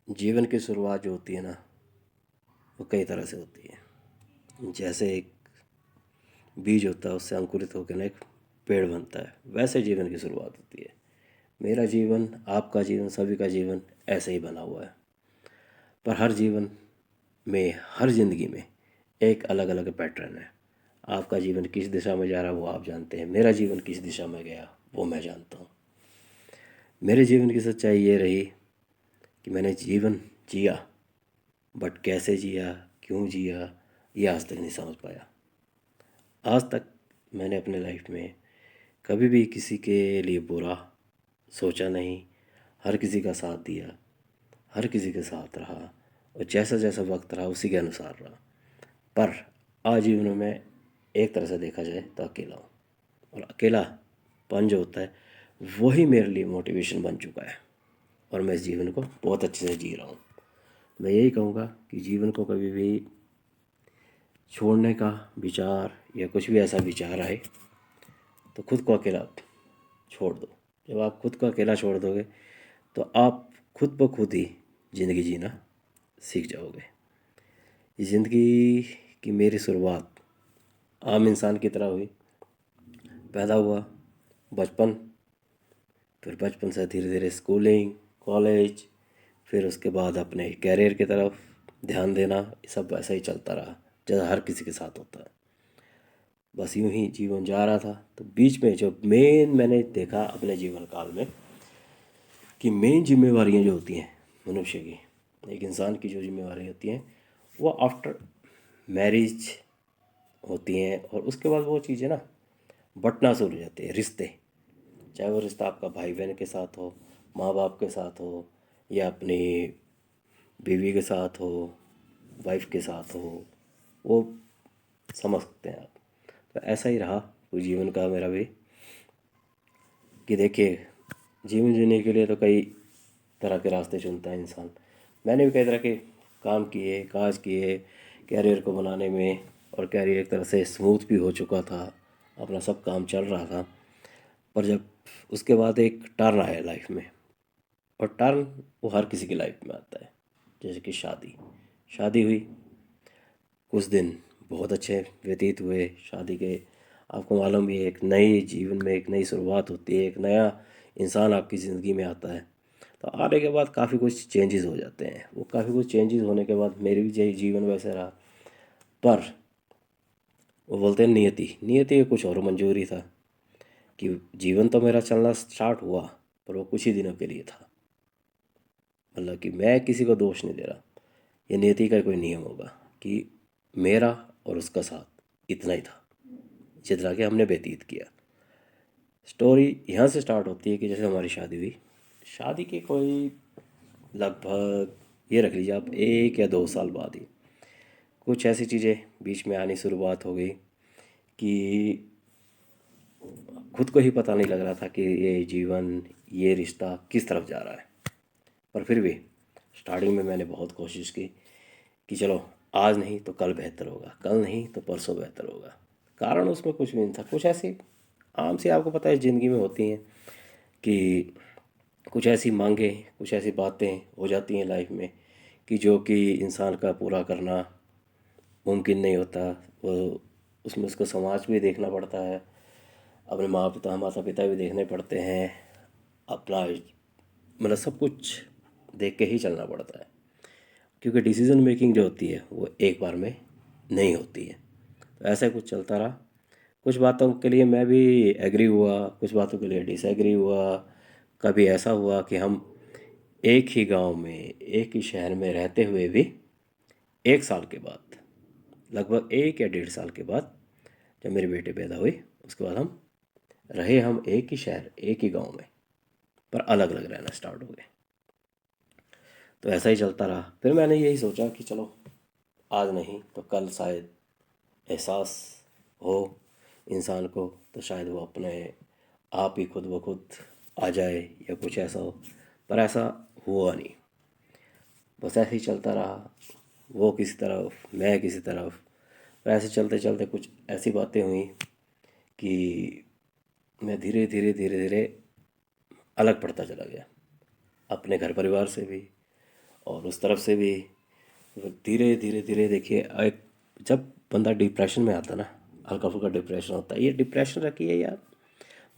जीवन की शुरुआत जो होती है ना, वो कई तरह से होती है। जैसे एक बीज होता है, उससे अंकुरित होकर ना एक पेड़ बनता है, वैसे जीवन की शुरुआत होती है। मेरा जीवन, आपका जीवन, सभी का जीवन ऐसे ही बना हुआ है। पर हर जीवन में, हर ज़िंदगी में एक अलग अलग पैटर्न है। आपका जीवन किस दिशा में जा रहा है वो आप जानते हैं, मेरा जीवन किस दिशा में गया वो मैं जानता हूँ। मेरे जीवन की सच्चाई ये रही कि मैंने जीवन जिया, बट कैसे जिया, क्यों जिया, ये आज तक नहीं समझ पाया। आज तक मैंने अपने लाइफ में कभी भी किसी के लिए बुरा सोचा नहीं। हर किसी का साथ दिया, हर किसी के साथ रहा, और जैसा जैसा वक्त रहा उसी के अनुसार रहा। पर आज जीवन में मैं एक तरह से देखा जाए तो अकेला हूँ, और अकेलापन जो होता है वही मेरे लिए मोटिवेशन बन चुका है, और मैं इस जीवन को बहुत अच्छे से जी रहा हूँ। मैं यही कहूँगा कि जीवन को कभी भी छोड़ने का विचार या कुछ भी ऐसा विचार आए तो खुद को अकेला छोड़ दो। जब आप खुद को अकेला छोड़ दोगे तो आप खुद ब खुद ही ज़िंदगी जीना सीख जाओगे। इस ज़िंदगी की मेरी शुरुआत आम इंसान की तरह हुई। पैदा हुआ, बचपन, फिर बचपन से धीरे धीरे स्कूलिंग, कॉलेज, फिर उसके बाद अपने कैरियर की तरफ ध्यान देना, ये सब ऐसा ही चलता रहा जैसा हर किसी के साथ होता है। बस यूं ही जीवन जा रहा था। तो बीच में जो मेन मैंने देखा अपने जीवन काल में कि मेन जिम्मेवारियां जो होती हैं मनुष्य की, एक इंसान की जो जिम्मेवारी होती हैं वो आफ्टर मैरिज होती हैं। और उसके बाद वो चीज़ें ना बंटना शुरू हो जाती है। रिश्ते, चाहे वो रिश्ता आपका भाई बहन के साथ हो, माँ बाप के साथ हो, या अपनी बीवी के साथ हो, वाइफ के साथ हो, वो समझ सकते हैं आप। तो ऐसा ही रहा पूरे जीवन का मेरा भी कि देखिए, जीवन जीने के लिए तो कई तरह के रास्ते चुनता है इंसान। मैंने भी कई तरह के काम किए, काज किए कैरियर को बनाने में, और कैरियर एक तरह से स्मूथ भी हो चुका था, अपना सब काम चल रहा था। पर जब उसके बाद एक टर्न आया लाइफ में, और टर्न वो हर किसी की लाइफ में आता है। जैसे कि शादी, शादी हुई, कुछ दिन बहुत अच्छे व्यतीत हुए शादी के। आपको मालूम भी है, एक नई जीवन में एक नई शुरुआत होती है, एक नया इंसान आपकी ज़िंदगी में आता है। तो आने के बाद काफ़ी कुछ चेंजेस हो जाते हैं। वो काफ़ी कुछ चेंजेस होने के बाद मेरी भी जीवन वैसे रहा। पर वो बोलते हैं नियति, नियति का कुछ और मंजूरी था कि जीवन तो मेरा चलना स्टार्ट हुआ, पर वो कुछ ही दिनों के लिए था। मतलब कि मैं किसी को दोष नहीं दे रहा, ये नियति का कोई नियम होगा कि मेरा और उसका साथ इतना ही था जितना कि हमने व्यतीत किया। स्टोरी यहाँ से स्टार्ट होती है कि जैसे हमारी शादी हुई। शादी के कोई लगभग ये रख लीजिए आप 1 या 2 साल बाद ही कुछ ऐसी चीज़ें बीच में आनी शुरुआत हो गई कि खुद को ही पता नहीं लग रहा था कि ये जीवन, ये रिश्ता किस तरफ जा रहा है। पर फिर भी स्टार्टिंग में मैंने बहुत कोशिश की कि चलो आज नहीं तो कल बेहतर होगा, कल नहीं तो परसों बेहतर होगा। कारण उसमें कुछ भी नहीं था। कुछ ऐसी आम सी, आपको पता है, ज़िंदगी में होती हैं कि कुछ ऐसी मांगें, कुछ ऐसी बातें हो जाती हैं लाइफ में कि जो कि इंसान का पूरा करना मुमकिन नहीं होता। वो उसमें उसको समाज भी देखना पड़ता है, अपने माता पिता भी देखने पड़ते हैं, अपना मतलब सब कुछ देख के ही चलना पड़ता है। क्योंकि डिसीजन मेकिंग जो होती है वो एक बार में नहीं होती है। तो ऐसा कुछ चलता रहा। कुछ बातों के लिए मैं भी एग्री हुआ, कुछ बातों के लिए डिसएग्री हुआ। कभी ऐसा हुआ कि हम एक ही गांव में, एक ही शहर में रहते हुए भी 1 साल के बाद, लगभग 1 या 1.5 साल के बाद, जब मेरे बेटे पैदा हुए, उसके बाद हम एक ही शहर, एक ही गांव में, पर अलग अलग रहना स्टार्ट हो गए। तो ऐसा ही चलता रहा। फिर मैंने यही सोचा कि चलो आज नहीं तो कल शायद एहसास हो इंसान को, तो शायद वो अपने आप ही खुद ब खुद आ जाए या कुछ ऐसा हो। पर ऐसा हुआ नहीं। बस ऐसे ही चलता रहा, वो किसी तरफ, मैं किसी तरफ। तो ऐसे चलते चलते कुछ ऐसी बातें हुई कि मैं धीरे धीरे धीरे धीरे अलग पड़ता चला गया, अपने घर परिवार से भी और उस तरफ से भी धीरे धीरे धीरे देखिए, एक जब बंदा डिप्रेशन में आता ना, हल्का फुल्का डिप्रेशन होता है, ये डिप्रेशन रखी है या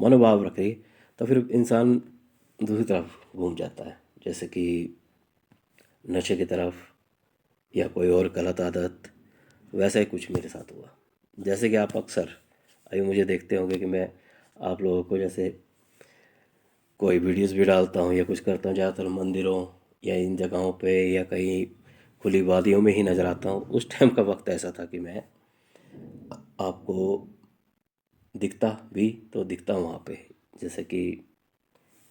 मनोभाव रखी, तो फिर इंसान दूसरी तरफ घूम जाता है, जैसे कि नशे की तरफ या कोई और गलत आदत। वैसा ही कुछ मेरे साथ हुआ। जैसे कि आप अक्सर अभी मुझे देखते होंगे कि मैं आप लोगों को जैसे कोई वीडियोस भी डालता हूँ या कुछ करता हूँ, ज़्यादातर मंदिरों या इन जगहों पे या कहीं खुली वादियों में ही नज़र आता हूँ। उस टाइम का वक्त ऐसा था कि मैं आपको दिखता भी तो दिखता वहाँ पे, जैसे कि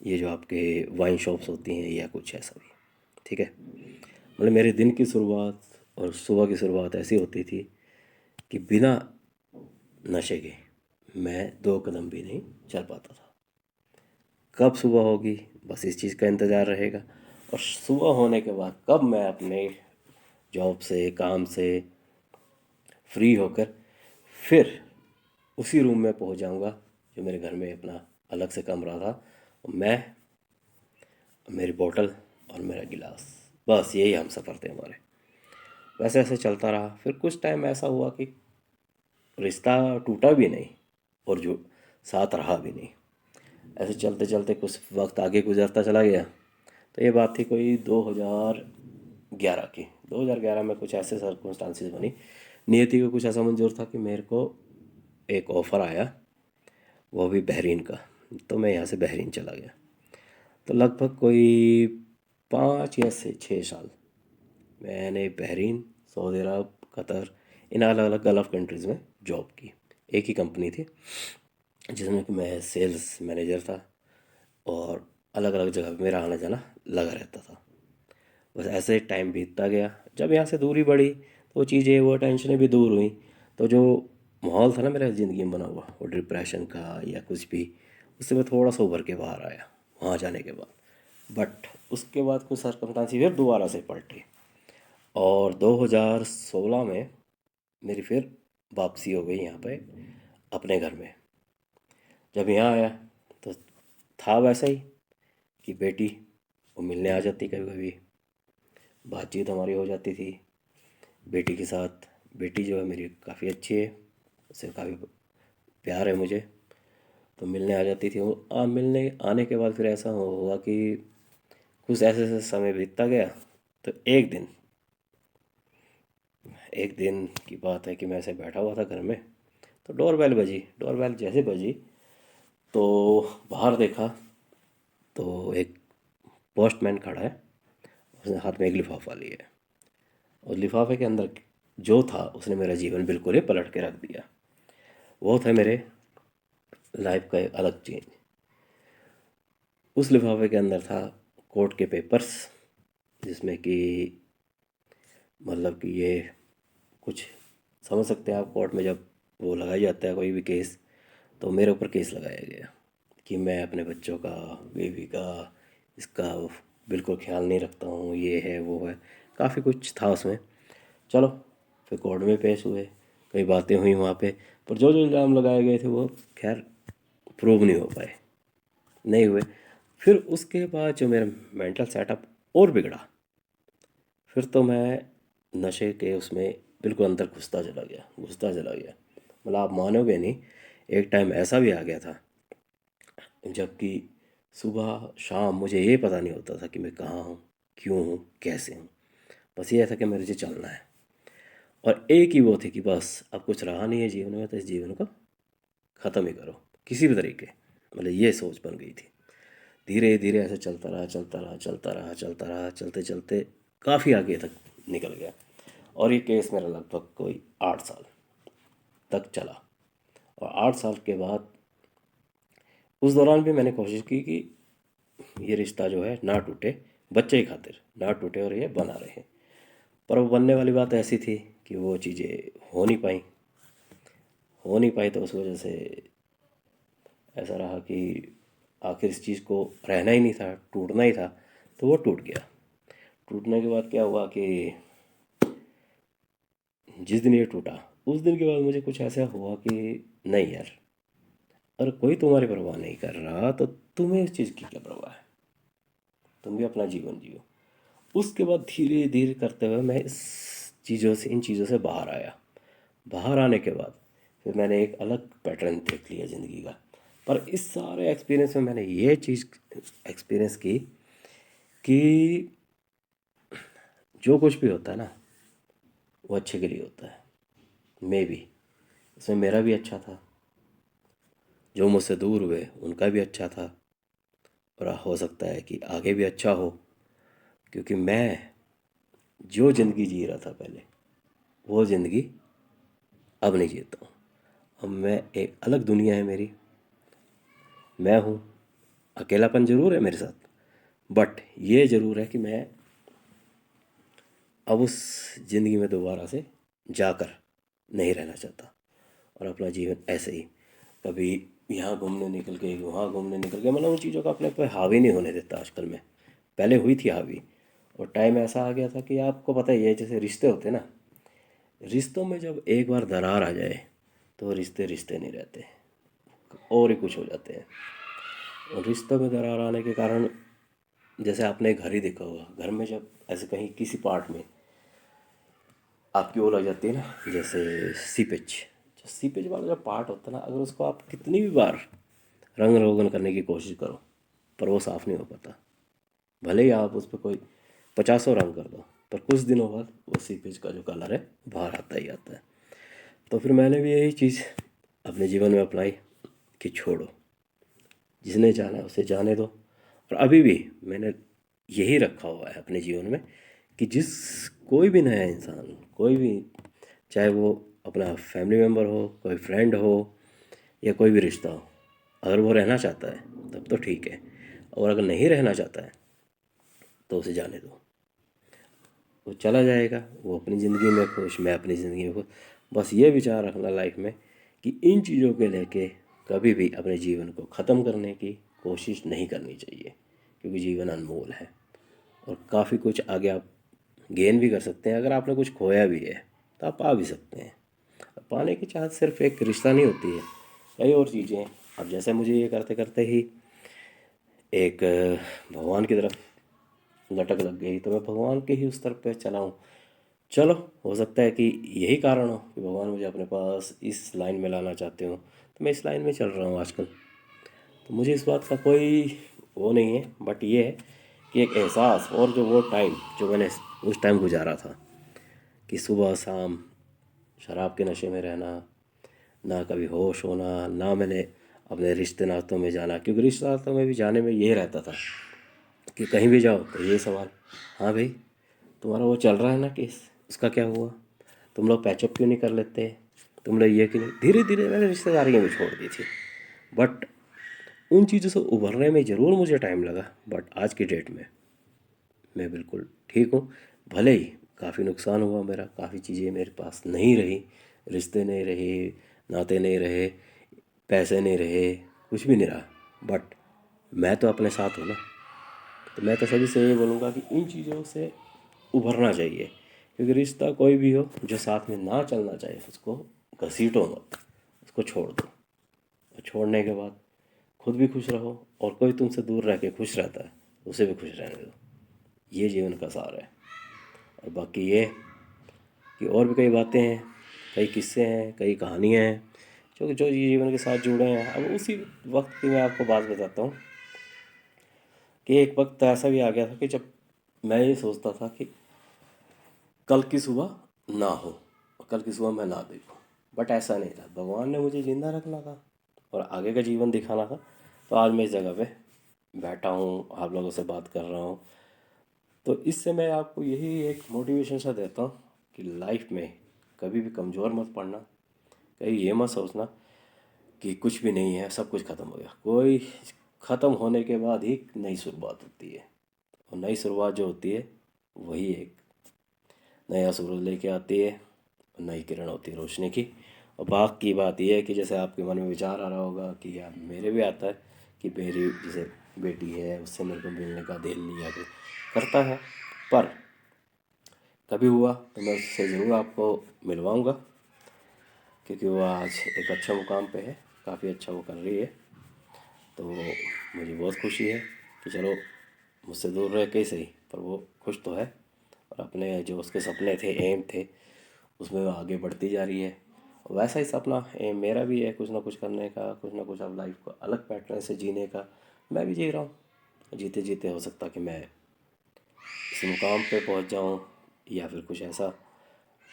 ये जो आपके वाइन शॉप्स होती हैं या कुछ ऐसा भी। ठीक है, मतलब मेरे दिन की शुरुआत और सुबह की शुरुआत ऐसी होती थी कि बिना नशे के मैं 2 कदम भी नहीं चल पाता था। कब सुबह होगी बस इस चीज़ का इंतज़ार रहेगा, और सुबह होने के बाद कब मैं अपने जॉब से काम से फ्री होकर फिर उसी रूम में पहुंच जाऊंगा जो मेरे घर में अपना अलग से कमरा था, और मैं, मेरी बोतल और मेरा गिलास, बस यही हम सफ़र थे हमारे। वैसे ऐसे चलता रहा। फिर कुछ टाइम ऐसा हुआ कि रिश्ता टूटा भी नहीं और जो साथ रहा भी नहीं। ऐसे चलते चलते कुछ वक्त आगे गुजरता चला गया। तो ये बात थी कोई 2011 की। 2011 में कुछ ऐसे सर्कमस्टांसिस बनी, नियति को कुछ ऐसा मंजूर था कि मेरे को एक ऑफ़र आया, वो भी बहरीन का। तो मैं यहाँ से बहरीन चला गया। तो लगभग कोई 5 या 6 साल मैंने बहरीन, सऊदी अरब, कतर, इन अलग अलग गल्फ़ कंट्रीज़ में जॉब की। एक ही कंपनी थी जिसमें कि मैं सेल्स मैनेजर था, और अलग अलग जगह पे मेरा आना जाना लगा रहता था। बस ऐसे टाइम बीतता गया। जब यहाँ से दूरी बढ़ी तो वो चीज़ें, वो टेंशनें भी दूर हुई। तो जो माहौल था ना मेरा ज़िंदगी में बना हुआ, वो डिप्रेशन का या कुछ भी, उससे मैं थोड़ा सा उभर के बाहर आया वहाँ जाने के बाद। बट उसके बाद कुछ सर्कमस्टांसेस फिर दोबारा से पलटी, और 2016 में मेरी फिर वापसी हो गई यहाँ पे अपने घर में। जब यहाँ आया तो था वैसा ही कि बेटी वो मिलने आ जाती कभी कभी, बातचीत हमारी हो जाती थी बेटी के साथ। बेटी जो है मेरी काफ़ी अच्छी है, उससे काफ़ी प्यार है मुझे। तो मिलने आ जाती थी वो। मिलने आने के बाद फिर ऐसा हुआ कि कुछ ऐसे ऐसे समय बीतता गया। तो एक दिन की बात है कि मैं ऐसे बैठा हुआ था घर में, तो डोरबेल बजी। डोरबेल जैसे बजी तो बाहर देखा तो एक पोस्टमैन खड़ा है, उसने हाथ में एक लिफाफा लिया है। और लिफाफे के अंदर जो था उसने मेरा जीवन बिल्कुल ही पलट के रख दिया। वो था मेरे लाइफ का एक अलग चेंज। उस लिफाफे के अंदर था कोर्ट के पेपर्स, जिसमें कि मतलब कि ये कुछ समझ सकते हैं आप, कोर्ट में जब वो लगाया जाता है कोई भी केस, तो मेरे ऊपर केस लगाया गया कि मैं अपने बच्चों का, बेबी का, इसका बिल्कुल ख्याल नहीं रखता हूँ, ये है वो है, काफ़ी कुछ था उसमें। चलो फिर कोर्ट में पेश हुए, कई बातें हुई वहाँ पे, पर जो जो इल्ज़ाम लगाए गए थे वो खैर प्रूव नहीं हो पाए, नहीं हुए। फिर उसके बाद जो मेरा मेंटल सेटअप और बिगड़ा, फिर तो मैं नशे के उसमें बिल्कुल अंदर घुसता चला गया। मतलब आप मानोगे नहीं, एक टाइम ऐसा भी आ गया था जबकि सुबह शाम मुझे ये पता नहीं होता था कि मैं कहाँ हूँ, क्यों हूँ, कैसे हूँ। बस ये था कि मुझे चलना है, और एक ही वो थी कि बस अब कुछ रहा नहीं है जीवन में तो इस जीवन को ख़त्म ही करो किसी भी तरीके। मतलब ये सोच बन गई थी। धीरे धीरे ऐसे चलता रहा, चलता रहा, चलता रहा, चलता रहा, चलते चलते काफ़ी आगे तक निकल गया। और ये केस मेरा लगभग कोई 8 साल तक चला। और 8 साल के बाद उस दौरान भी मैंने कोशिश की कि ये रिश्ता जो है ना टूटे, बच्चे की खातिर ना टूटे और ये बना रहे। पर वो बनने वाली बात ऐसी थी कि वो चीज़ें हो नहीं पाई। तो उस वजह से ऐसा रहा कि आखिर इस चीज़ को रहना ही नहीं था, टूटना ही था। तो वो टूट गया। टूटने के बाद क्या हुआ कि जिस दिन ये टूटा उस दिन के बाद मुझे कुछ ऐसा हुआ कि नहीं यार, अगर कोई तुम्हारी परवाह नहीं कर रहा तो तुम्हें इस चीज़ की क्या परवाह है, तुम भी अपना जीवन जियो। उसके बाद धीरे धीरे करते हुए मैं इन चीज़ों से बाहर आया। बाहर आने के बाद फिर मैंने एक अलग पैटर्न देख लिया ज़िंदगी का। पर इस सारे एक्सपीरियंस में मैंने ये चीज़ एक्सपीरियंस की कि जो कुछ भी होता है ना, वो अच्छे के लिए होता है। मे बी इसमें मेरा भी अच्छा था, जो मुझसे दूर हुए उनका भी अच्छा था, और हो सकता है कि आगे भी अच्छा हो, क्योंकि मैं जो ज़िंदगी जी रहा था पहले, वो ज़िंदगी अब नहीं जीता हूँ। अब मैं एक अलग दुनिया है मेरी, मैं हूँ। अकेलापन ज़रूर है मेरे साथ, बट ये ज़रूर है कि मैं अब उस ज़िंदगी में दोबारा से जाकर नहीं रहना चाहता, और अपना जीवन ऐसे ही कभी यहाँ घूमने निकल गए, वहाँ घूमने निकल गए, मतलब उन चीज़ों का अपने पे हावी नहीं होने देता आजकल मैं। पहले हुई थी हावी, और टाइम ऐसा आ गया था कि आपको पता ही है, जैसे रिश्ते होते हैं ना, रिश्तों में जब एक बार दरार आ जाए तो रिश्ते रिश्ते नहीं रहते, और ही कुछ हो जाते हैं। और रिश्तों में दरार आने के कारण, जैसे आपने घर ही देखा होगा, घर में जब ऐसे कहीं किसी पार्ट में आपकी वो लग जाती है ना, जैसे सीपेज, जो सीपेज वाला जो पार्ट होता है ना, अगर उसको आप कितनी भी बार रंग रोगन करने की कोशिश करो, पर वो साफ़ नहीं हो पाता। भले ही आप उस पर कोई 50 रंग कर दो, पर कुछ दिनों बाद वो सीपेज का जो कलर है बाहर आता ही आता है। तो फिर मैंने भी यही चीज़ अपने जीवन में अप्लाई कि छोड़ो, जिसने जाना है उसे जाने दो। और अभी भी मैंने यही रखा हुआ है अपने जीवन में कि कोई भी नया इंसान, कोई भी, चाहे वो अपना फैमिली मेम्बर हो, कोई फ्रेंड हो, या कोई भी रिश्ता हो, अगर वो रहना चाहता है तब तो ठीक है, और अगर नहीं रहना चाहता है तो उसे जाने दो। वो चला जाएगा, वो अपनी ज़िंदगी में खुश, मैं अपनी ज़िंदगी में खुश। बस ये विचार रखना लाइफ में कि इन चीज़ों के लेके कभी भी अपने जीवन को ख़त्म करने की कोशिश नहीं करनी चाहिए, क्योंकि जीवन अनमोल है, और काफ़ी कुछ आगे आप गेन भी कर सकते हैं। अगर आपने कुछ खोया भी है तो आप पा भी सकते हैं। पाने की चाहत सिर्फ एक रिश्ता नहीं होती है, कई और चीज़ें हैं। अब जैसे मुझे ये करते करते ही एक भगवान की तरफ लटक लग गई, तो मैं भगवान के ही उस तरफ पे चला हूँ। चलो, हो सकता है कि यही कारण हो कि भगवान मुझे अपने पास इस लाइन में लाना चाहते हो, तो मैं इस लाइन में चल रहा हूँ आजकल। तो मुझे इस बात का कोई वो नहीं है, बट ये है कि एक एहसास, और जो वो टाइम जो मैंने उस टाइम गुजारा था, कि सुबह शाम शराब के नशे में रहना, ना कभी होश होना, ना मैंने अपने रिश्ते नातों में जाना, क्योंकि रिश्ते नातों में भी जाने में ये रहता था कि कहीं भी जाओ तो ये सवाल, हाँ भाई तुम्हारा वो चल रहा है ना केस, उसका क्या हुआ, तुम लोग पैचअप क्यों नहीं कर लेते, तुम लोग ये क्यों नहीं। धीरे धीरे मैंने रिश्तेदारियाँ भी छोड़ दी थी, बट उन चीज़ों से उभरने में ज़रूर मुझे टाइम लगा। बट आज की डेट में मैं बिल्कुल ठीक हूँ। भले ही काफ़ी नुकसान हुआ मेरा, काफ़ी चीज़ें मेरे पास नहीं रही, रिश्ते नहीं रहे, नाते नहीं रहे, पैसे नहीं रहे, कुछ भी नहीं रहा, बट मैं तो अपने साथ हूँ ना। तो मैं तो सभी से ये बोलूँगा कि इन चीज़ों से उभरना चाहिए, क्योंकि रिश्ता कोई भी हो जो साथ में ना चलना चाहे उसको घसीटो मत, उसको छोड़ दो। और छोड़ने के बाद खुद भी खुश रहो, और कोई तुमसे दूर रह के खुश रहता है उसे भी खुश रहने दो। ये जीवन का सार है। और बाकी ये कि और भी कई बातें हैं, कई किस्से हैं, कई कहानियाँ हैं जो जो जीवन के साथ जुड़े हैं। अब उसी वक्त की मैं आपको बात बताता हूँ कि एक वक्त ऐसा भी आ गया था कि जब मैं ये सोचता था कि कल की सुबह ना हो, कल की सुबह मैं ना देखूं, बट ऐसा नहीं था। भगवान ने मुझे ज़िंदा रखना था और आगे का जीवन दिखाना था, तो आज मैं इस जगह पे बैठा हूँ, आप लोगों से बात कर रहा हूँ। तो इससे मैं आपको यही एक मोटिवेशन सा देता हूँ कि लाइफ में कभी भी कमज़ोर मत पड़ना, कहीं ये मत सोचना कि कुछ भी नहीं है, सब कुछ ख़त्म हो गया। कोई ख़त्म होने के बाद ही नई शुरुआत होती है, और नई शुरुआत जो होती है वही एक नया सूरज लेके आती है, और नई किरण होती है रोशनी की। और बाकी बात यह है कि जैसे आपके मन में विचार आ रहा होगा कि यार मेरे भी आता है कि मेरी जैसे बेटी है उससे मेरे को मिलने का दिल नहीं आगे करता है, पर कभी हुआ तो मैं उससे ज़रूर आपको मिलवाऊंगा, क्योंकि वो आज एक अच्छा मुकाम पे है, काफ़ी अच्छा वो कर रही है। तो मुझे बहुत खुशी है कि चलो मुझसे दूर रह के ही सही, पर वो खुश तो है, और अपने जो उसके सपने थे, एम थे, उसमें वो आगे बढ़ती जा रही है। वैसा ही सपना एम मेरा भी है, कुछ ना कुछ करने का, कुछ ना कुछ अब लाइफ को अलग पैटर्न से जीने का। मैं भी जी रहा हूँ। जीते जीते हो सकता कि मैं इस मुकाम पे पहुँच जाऊँ, या फिर कुछ ऐसा।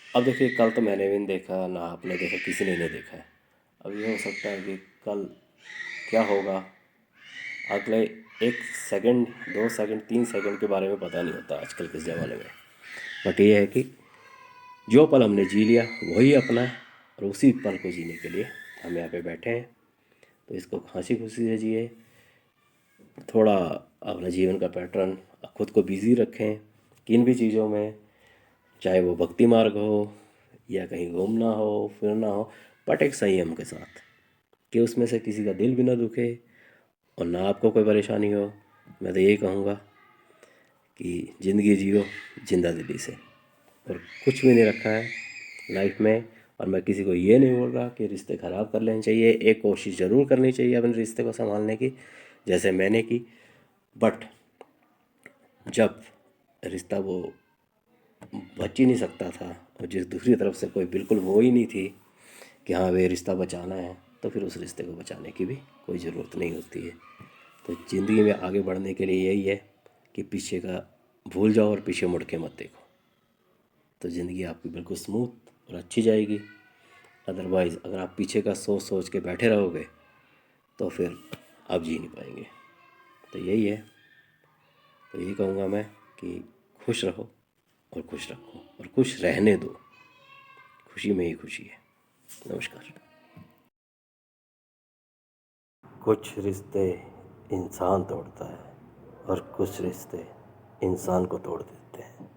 अब देखिए, कल तो मैंने भी नहीं देखा, ना आपने देखा, किसी ने नहीं देखा है। अब ये हो सकता है कि कल क्या होगा, अगले 1 सेकंड, 2 सेकंड, 3 सेकंड के बारे में पता नहीं होता आजकल के ज़माने में। बट ये है कि जो पल हमने जी लिया वही अपना है, और उसी पल को जीने के लिए हम यहाँ पे बैठे हैं। तो इसको हंसी खुशी से जिए, थोड़ा अपने जीवन का पैटर्न, खुद को बिज़ी रखें किन भी चीज़ों में, चाहे वो भक्ति मार्ग हो या कहीं घूमना हो फिरना हो, बट एक संयम के साथ, कि उसमें से किसी का दिल भी ना दुखे और ना आपको कोई परेशानी हो। मैं तो यही कहूँगा कि ज़िंदगी जियो जिंदा दिली से, और कुछ भी नहीं रखा है लाइफ में। और मैं किसी को ये नहीं बोल रहा कि रिश्ते ख़राब कर लेने चाहिए, एक कोशिश ज़रूर करनी चाहिए अपने रिश्ते को संभालने की, जैसे मैंने की। बट जब रिश्ता वो बच ही नहीं सकता था, और जिस दूसरी तरफ से कोई बिल्कुल वो ही नहीं थी कि हाँ वे रिश्ता बचाना है, तो फिर उस रिश्ते को बचाने की भी कोई ज़रूरत नहीं होती है। तो ज़िंदगी में आगे बढ़ने के लिए यही है कि पीछे का भूल जाओ और पीछे मुड़ के मत देखो, तो ज़िंदगी आपकी बिल्कुल स्मूथ और अच्छी जाएगी। अदरवाइज़ अगर आप पीछे का सोच सोच के बैठे रहोगे तो फिर आप जी नहीं पाएंगे। तो यही है, तो यही कहूँगा मैं कि खुश रहो और खुश रखो और खुश रहने दो, खुशी में ही खुशी है। नमस्कार। कुछ रिश्ते इंसान तोड़ता है और कुछ रिश्ते इंसान को तोड़ देते हैं।